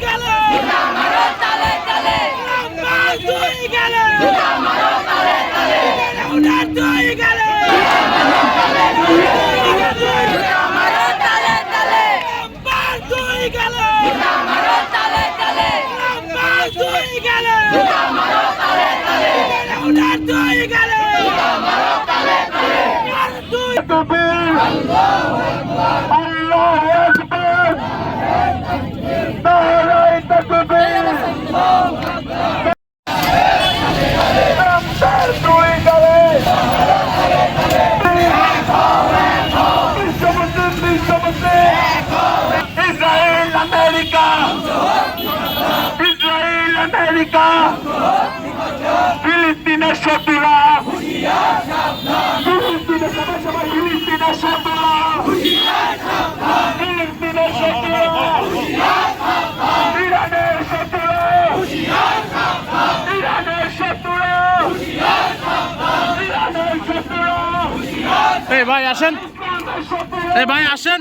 গেলে মারো তালে তালে দুই গেলে মারো তালে তালে উনার দুই গেলে মারো তালে তালে দুই গেলে মারো তালে তালে দুই গেলে মারো তালে তালে উনার দুই গেলে মারো তালে তালে দুই তকবীর আল্লাহু আকবার আল্লাহু আকবার নারায়ে তাকবীর আল্লাহু আকবার দুই গেলে ইসরায়েল আমেরিকা ফিলিস্তিনের শত্রুরা ফিলিস্তিনের শত্রুরা ফিলিস্তিনের শত্রুরা ইরানের শত্রুরা ইরানের শত্রুরা ইরানের শত্রুরা এই ভাই আসেন